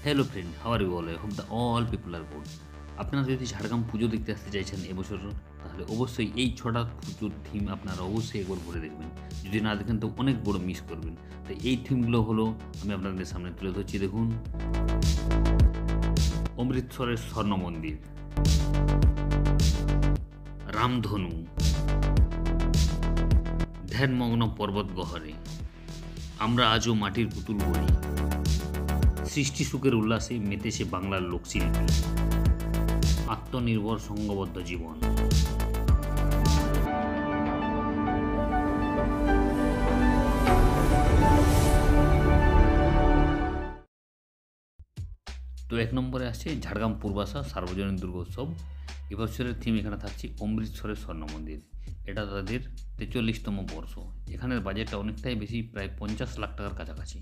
Hello friend, how are you all? I hope the all people are good. আপনারা যদি ঝাড়গ্রাম পুজো দেখতে আসতে চাইছেন এবছর, তাহলে অবশ্যই এই ৬টা পুজোর থিম আপনারা অবশ্যই একবার ঘুরে দেখবেন। যদি না দেখেন তো অনেক বড় মিস করবেন। তো এই থিমগুলো হলো আমি আপনাদের সামনে তুলে ধরছি, দেখুন। অমৃতসরের স্বর্ণ মন্দির, রামধনু, ধ্যানমগ্ন পর্বত গহরে, আমরা আজও মাটির পুতুল বলি, সৃষ্টি সুখের উল্লাসে মেতেছে বাংলার লোকশিল্পী, আত্মনির্ভর সংঘবদ্ধ জীবন। তো ১ নম্বরে আসছে ঝাড়গ্রাম পূর্বাশা সার্বজনীন দুর্গোৎসব। এবছরের থিম এখানে থাকছে অমৃতসরের স্বর্ণ মন্দির। এটা তাদের ৪৩তম বর্ষ। এখানের বাজেটটা অনেকটাই বেশি, প্রায় ৫০ লাখ টাকার কাছাকাছি।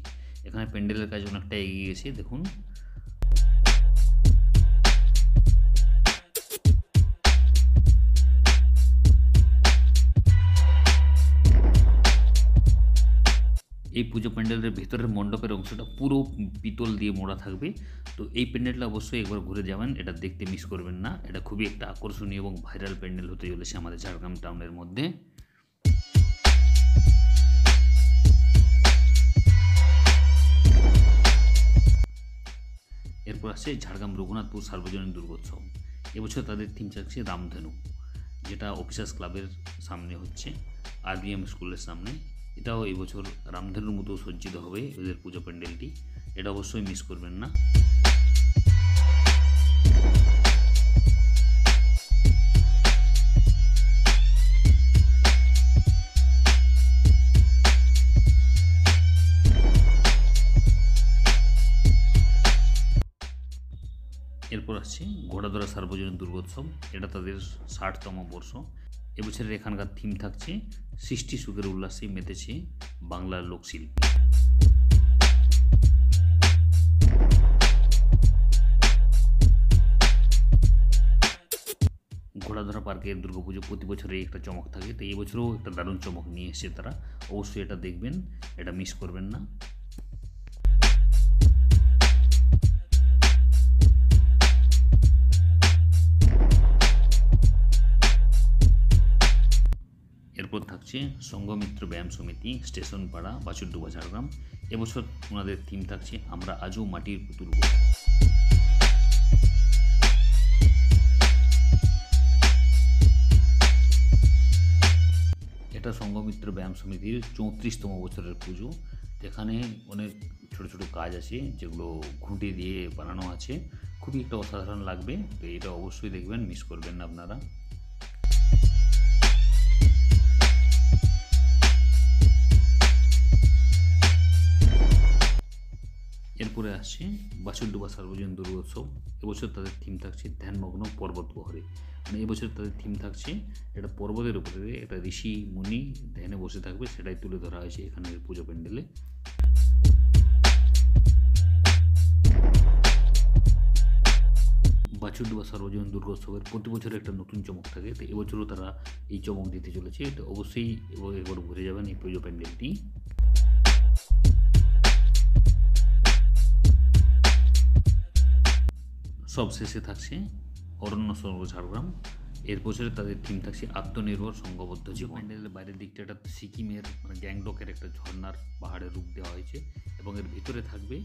এখানে প্যান্ডেলের কাজ অনেকটা এগিয়ে গেছে, দেখুন। এই পুজো প্যান্ডেলের ভেতরের মণ্ডপের অংশটা পুরো পিতল দিয়ে মোড়া থাকবে। তো এই প্যান্ডেলটা অবশ্যই একবার ঘুরে যাবেন, এটা দেখতে মিস করবেন না। এটা খুবই একটা আকর্ষণীয় এবং ভাইরাল প্যান্ডেল হতে চলেছে আমাদের ঝাড়গ্রাম টাউনের মধ্যে। এরপর আসছে ঝাড়গ্রাম রঘুনাথপুর সার্বজনীন দুর্গোৎসব। এবছর তাদের থিম থাকছে রামধনু, যেটা অফিসার্স ক্লাবের সামনে হচ্ছে, আরবিএম স্কুলের সামনে। এটাও এই বছর রামধনুর মতো সজ্জিত হবে এদের পুজো প্যান্ডেলটি। এটা অবশ্যই মিস করবেন না। এরপর আসছে ঘোড়াধরা সার্বজনীন দুর্গোৎসব। এটা তাদের ৬০তম বর্ষ। এবছরের এখানকার থিম থাকছে সৃষ্টি সুখের উল্লাসে মেতেছে বাংলার লোকশিল্পী। ঘোড়াধরা পার্কের দুর্গাপুজো প্রতি বছরই একটা চমক থাকে, তো এই বছরও একটা দারুণ চমক নিয়ে এসেছে তারা। অবশ্যই এটা দেখবেন, এটা মিস করবেন না। এরপর থাকছে সংঘমিত্র ব্যায়াম সমিতি, স্টেশন পাড়া, বাছুরডুবা, ঝাড়গ্রাম। এবছর ওনাদের থিম থাকছে আমরা আজও মাটির পুতুল বলি। এটা সংঘমিত্র ব্যায়াম সমিতির ৩৪তম বছরের পুজো। এখানে অনেক ছোট ছোট কাজ আছে যেগুলো ঘুঁটে দিয়ে বানানো আছে, খুবই একটা অসাধারণ লাগবে। তো এটা অবশ্যই দেখবেন, মিস করবেন না আপনারা। এরপরে আসছে বাছুরডুবা সার্বজনীন দুর্গোৎসব। এবছর তাদের থিম থাকছে ধ্যানমগ্ন পর্বত বহরে। মানে এবছর তাদের থিম থাকছে এটা পর্বতের উপরে একটা ঋষি মুনি ধ্যানে বসে থাকবে, সেটাই তুলে ধরা হয়েছে এখানের পুজো প্যান্ডেলে। বাছুরডুবা সার্বজনীন দুর্গোৎসবের প্রতি বছর একটা নতুন চমক থাকে, তো এবছরও তারা এই চমক দিতে চলেছে। তো অবশ্যই একবার ঘুরে যাবেন এই পুজো প্যান্ডেলটি। সব শেষে থাকছে অরণ্য সরোবর ঝাড়গ্রাম। এর বছরে তাদের থিম থাকছে আত্মনির্ভর সংঘবদ্ধ জীবন। প্যান্ডেলের বাইরের দিকটা একটা সিকিমের মানে গ্যাংটকের একটা ঝর্ণার পাহাড়ের রূপ দেওয়া হয়েছে, এবং এর ভিতরে থাকবে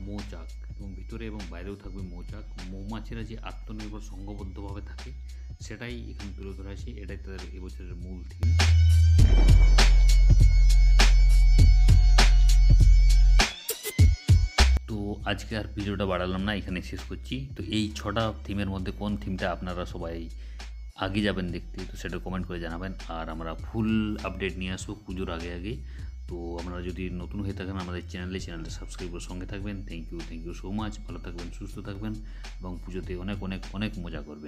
মৌচাক, এবং ভিতরে এবং বাইরেও থাকবে মৌচাক। মৌমাছিরা যে আত্মনির্ভর সংঘবদ্ধভাবে থাকে সেটাই এখানে তুলে ধরা হয়েছে। এটাই তাদের এবছরের মূল থিম। তো আজকে আর ভিডিওটা বাড়ালাম না, এখানে শেষ করছি। তো এই ৬টা থিমের মধ্যে কোন থিমটা আপনারা সবাই আগে যাবেন দেখতে, তো সেটা কমেন্ট করে জানাবেন। আর আমরা ফুল আপডেট নিয়ে আসবো পুজোর আগে আগে। তো আপনারা যদি নতুন হয়ে থাকেন আমাদের চ্যানেলটা সাবস্ক্রাইব করে সঙ্গে থাকবেন। Thank you so much. ভালো থাকবেন, সুস্থ থাকবেন এবং পুজোতে অনেক অনেক অনেক মজা করবেন।